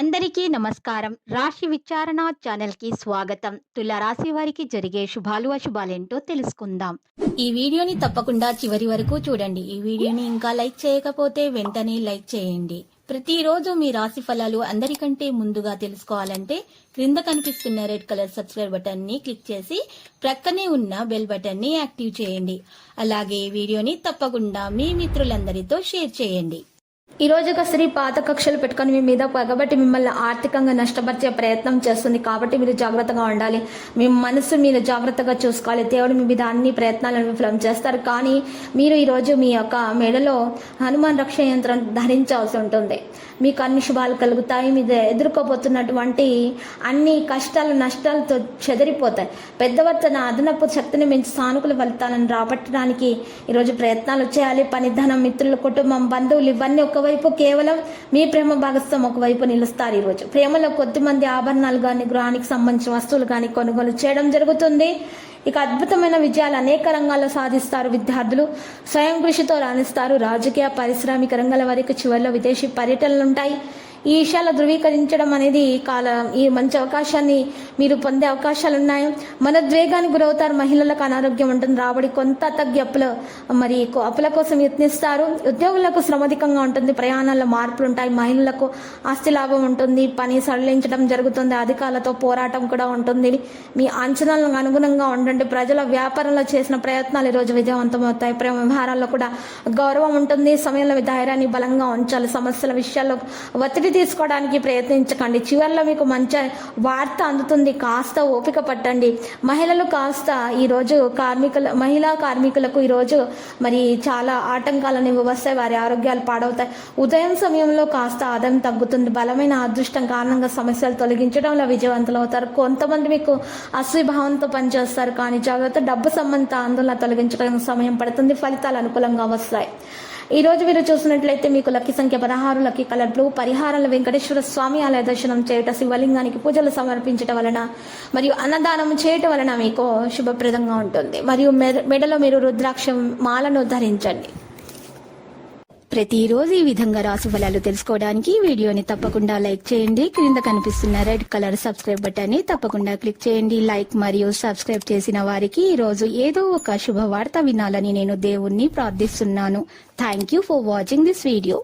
అందరికీ నమస్కారం. రాశి విచారణ ఛానల్‌కి స్వాగతం. తుల రాశి వారికి జరిగే శుభాలు, అశుభాలేంటో తెలుసుకుందాం. ఈ వీడియోని తప్పకుండా చివరి వరకు చూడండి. ఈ వీడియోని ఇంకా లైక్ చేయకపోతే వెంటనే లైక్ చేయండి. ప్రతిరోజు మీ రాశి ఫలాలు అందరికంటే ముందుగా తెలుసుకోవాలంటే క్రింద కనిపిస్తున్న రెడ్ కలర్ సబ్స్క్రైబ్ బటన్ ని క్లిక్ చేసి ప్రక్కనే ఉన్న బెల్ బటన్ ని యాక్టివ్ చేయండి. అలాగే వీడియోని తప్పకుండా మీ మిత్రులందరితో షేర్ చేయండి. ఈ రోజు ఒక స్త్రీ పాత కక్షలు పెట్టుకుని మీ మీద పగబట్టి మిమ్మల్ని ఆర్థికంగా నష్టపరిచే ప్రయత్నం చేస్తుంది. కాబట్టి మీరు జాగ్రత్తగా ఉండాలి. మీ మనసు మీరు జాగ్రత్తగా చూసుకోవాలి. దేవుడు మీ మీద అన్ని ప్రయత్నాలను విఫలం చేస్తారు. కానీ మీరు ఈరోజు మీ యొక్క మెడలో హనుమాన్ రక్ష యంత్రం ధరించాల్సి ఉంటుంది. మీకు అన్ని శుభాలు కలుగుతాయి. మీద ఎదుర్కోబోతున్నటువంటి అన్ని కష్టాలు నష్టాలతో చెదిరిపోతాయి. పెద్దవారు తన అదనపు శక్తిని మించి సానుకూల ఫలితాలను రాబట్టడానికి ఈరోజు ప్రయత్నాలు చేయాలి. పనిధనం, మిత్రులు, కుటుంబం, బంధువులు ఇవన్నీ ఒకవైపు కేవలం మీ ప్రేమ భాగస్వామి ఒకవైపు నిలుస్తారు. ఈరోజు ప్రేమలో కొద్దిమంది ఆభరణాలు కానీ గృహానికి సంబంధించిన వస్తువులు కానీ కొనుగోలు చేయడం జరుగుతుంది. ఇక అద్భుతమైన విజయాలు అనేక రంగాల్లో సాధిస్తారు. విద్యార్థులు స్వయం కృషితో రాణిస్తారు. రాజకీయ, పారిశ్రామిక రంగాల వరకు చివరిలో విదేశీ పర్యటనలు ఉంటాయి. ఈ విషయాలు ధృవీకరించడం అనేది ఈ మంచి అవకాశాన్ని మీరు పొందే అవకాశాలు ఉన్నాయి. మనోద్వేగానికి గురవుతారు. మహిళలకు అనారోగ్యం ఉంటుంది. రాబడి కొంత తగ్గి అప్పుల కోసం యత్నిస్తారు. ఉద్యోగులకు శ్రమధికంగా ఉంటుంది. ప్రయాణాల్లో మార్పులు ఉంటాయి. మహిళలకు ఆస్తి లాభం ఉంటుంది. పని సడలించడం జరుగుతుంది. అధికారులతో పోరాటం కూడా ఉంటుంది. మీ అంచనాలకు అనుగుణంగా ఉండండి. ప్రజల వ్యాపారంలో చేసిన ప్రయత్నాలు ఈరోజు విజయవంతమవుతాయి. ప్రేమ వ్యవహారాల్లో కూడా గౌరవం ఉంటుంది. సమయంలో ధైర్యాన్ని బలంగా ఉంచాలి. సమస్యల విషయాల్లో ఒత్తిడి తీసుకోవడానికి ప్రయత్నించకండి. చివరిలో మీకు మంచి వార్త అందుతుంది. కాస్త ఓపిక పట్టండి. మహిళలు కాస్త ఈరోజు మహిళా కార్మికులకు ఈరోజు చాలా ఆటంకాలను వస్తాయి. వారి ఆరోగ్యాలు పాడవుతాయి. ఉదయం సమయంలో కాస్త ఆదాయం తగ్గుతుంది. బలమైన అదృష్టం కారణంగా సమస్యలు తొలగించడంలో విజయవంతులు అవుతారు. కొంతమంది మీకు అసూయభావంతో పనిచేస్తారు. కానీ జాగ్రత్త, డబ్బు సంబంధిత ఆందోళన తొలగించడానికి సమయం పడుతుంది. ఫలితాలు అనుకూలంగా వస్తాయి. ఈ రోజు మీరు చూసినట్లయితే మీకు లక్కీ సంఖ్య 16, లక్కీ కలర్ బ్లూ. పరిహారాల వెంకటేశ్వర స్వామి ఆలయ దర్శనం చేయటం, శివలింగానికి పూజలు సమర్పించడం వలన మరియు అన్నదానం చేయటం వలన మీకు శుభప్రదంగా ఉంటుంది. మరియు మెడలో మీరు రుద్రాక్ష మాలను ధరించండి. ప్రతిరోజు ఈ విధంగా రాశి ఫలాలు తెలుసుకోవడానికి వీడియోని తప్పకుండా లైక్ చేయండి. క్రింద కనిపిస్తున్న రెడ్ కలర్ సబ్స్క్రైబ్ బటన్ ని తప్పకుండా క్లిక్ చేయండి. లైక్ మరియు సబ్స్క్రైబ్ చేసిన వారికి ఈ రోజు ఏదో ఒక శుభవార్త వినాలని నేను దేవుణ్ణి ప్రార్థిస్తున్నాను. Thank you for watching this video.